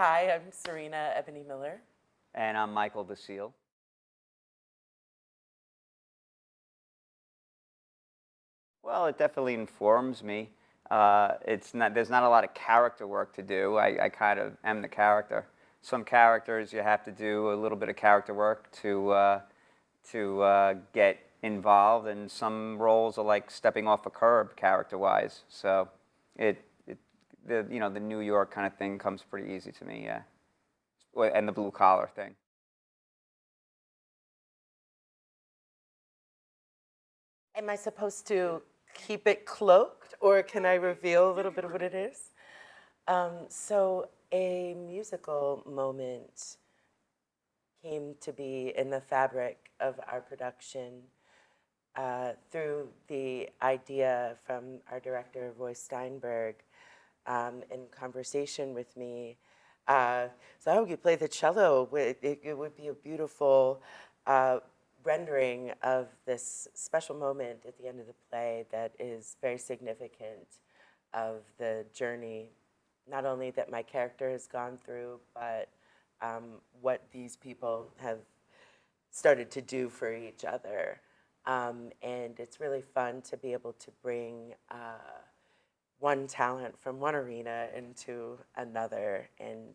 Hi, I'm Serena Ebony Miller. And I'm Michael Basile. Well, it definitely informs me. There's not a lot of character work to do. I kind of am the character. Some characters you have to do a little bit of character work to get involved, and some roles are like stepping off a curb character-wise. So the New York kind of thing comes pretty easy to me, yeah. And the blue collar thing. Am I supposed to keep it cloaked, or can I reveal a little bit of what it is? So a musical moment came to be in the fabric of our production through the idea from our director, Roy Steinberg, in conversation with me. So I hope you play the cello. It would be a beautiful rendering of this special moment at the end of the play that is very significant of the journey, not only that my character has gone through, but what these people have started to do for each other. And it's really fun to be able to bring one talent from one arena into another, and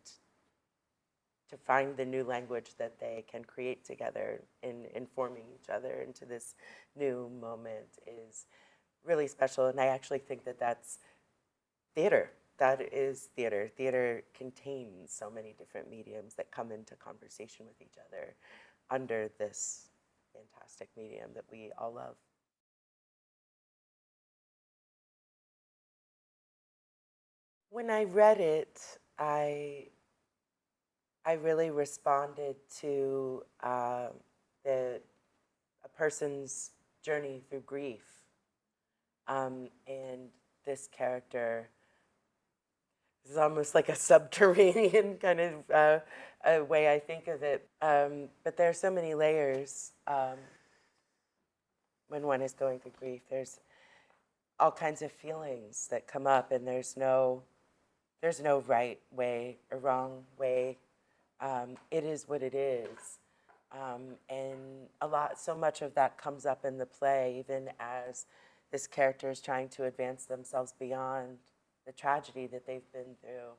to find the new language that they can create together in informing each other into this new moment is really special. And I actually think that that's theater. That is theater. Theater contains so many different mediums that come into conversation with each other under this fantastic medium that we all love. When I read it, I really responded to a person's journey through grief, and this character is almost like a subterranean kind of a way I think of it. But there are so many layers when one is going through grief. There's all kinds of feelings that come up, and there's no right way or wrong way. It is what it is. And so much of that comes up in the play, even as this character is trying to advance themselves beyond the tragedy that they've been through.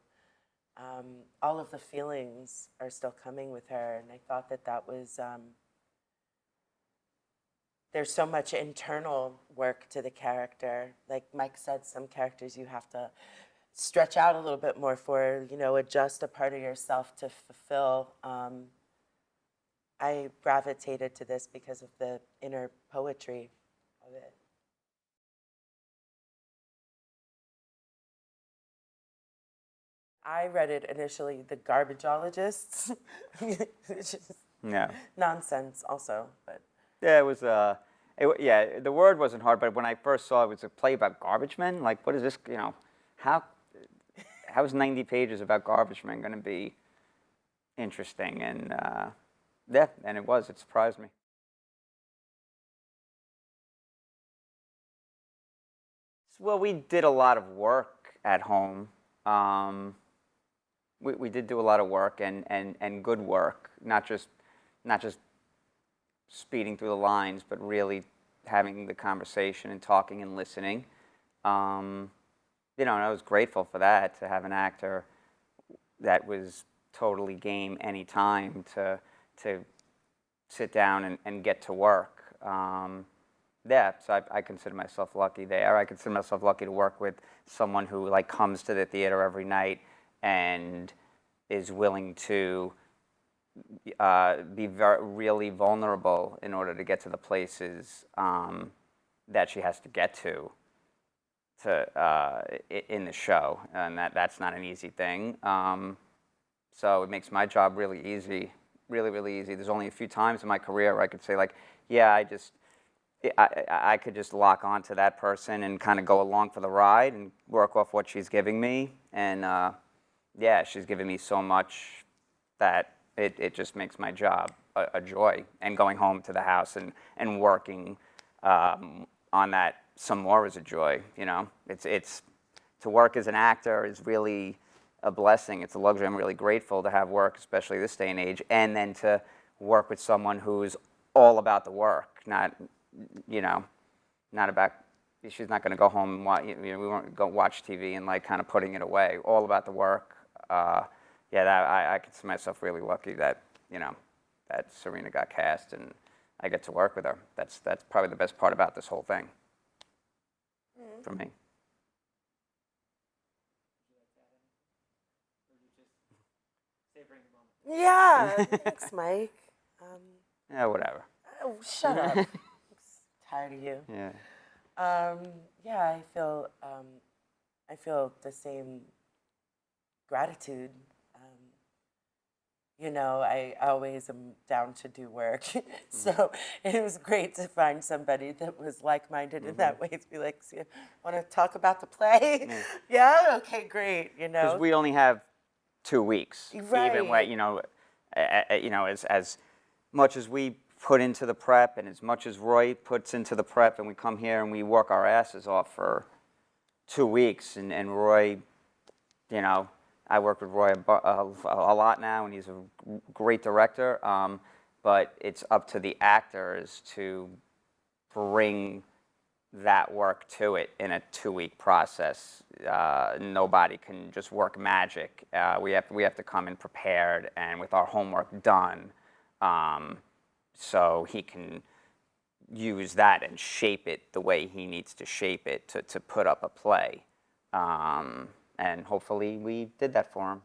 All of the feelings are still coming with her, and I thought that was, there's so much internal work to the character. Like Mike said, some characters you have to stretch out a little bit more for, adjust a part of yourself to fulfill. I gravitated to this because of the inner poetry of it. I read it initially, The Garbologists, which is nonsense also, but. Yeah, it was, the word wasn't hard, but when I first saw it was a play about garbage men, like, what is this, how is 90 pages about garbage men going to be interesting? And and it surprised me. Well, we did a lot of work at home. We did do a lot of work and good work, not just speeding through the lines, but really having the conversation and talking and listening. And I was grateful for that, to have an actor that was totally game anytime to sit down and get to work. So I consider myself lucky there. I consider myself lucky to work with someone who comes to the theater every night and is willing to be really vulnerable in order to get to the places that she has to get to in the show, and that's not an easy thing. So it makes my job really easy, really, really easy. There's only a few times in my career where I could say, I could just lock onto that person and kind of go along for the ride and work off what she's giving me. And she's giving me so much that it just makes my job a joy. And going home to the house and working on that some more is a joy. It's to work as an actor is really a blessing. It's a luxury. I'm really grateful to have work, especially this day and age, and then to work with someone who's all about the work, not, you know, not about, she's not going to go home and watch, we won't go watch TV and like kind of putting it away. All about the work. Yeah, that, I consider myself really lucky that, you know, that Serena got cast and I get to work with her. That's probably the best part about this whole thing for me. Yeah, thanks, Mike. Yeah, whatever. Oh, shut up. I'm tired of you. Yeah. Yeah, I feel the same gratitude. You know, I always am down to do work. So it was great to find somebody that was like-minded in that way. To be like, so you want to talk about the play? Yeah? Okay, great, you Because know? we only have 2 weeks. Even when, Right. you know, as much as we put into the prep and as much as Roy puts into the prep, and we come here and we work our asses off for 2 weeks, and Roy, you know, I work with Roy a lot now, and he's a great director, but it's up to the actors to bring that work to it in a 2-week process. Nobody can just work magic. We have to come in prepared and with our homework done, so he can use that and shape it the way he needs to shape it to put up a play. And hopefully we did that for him.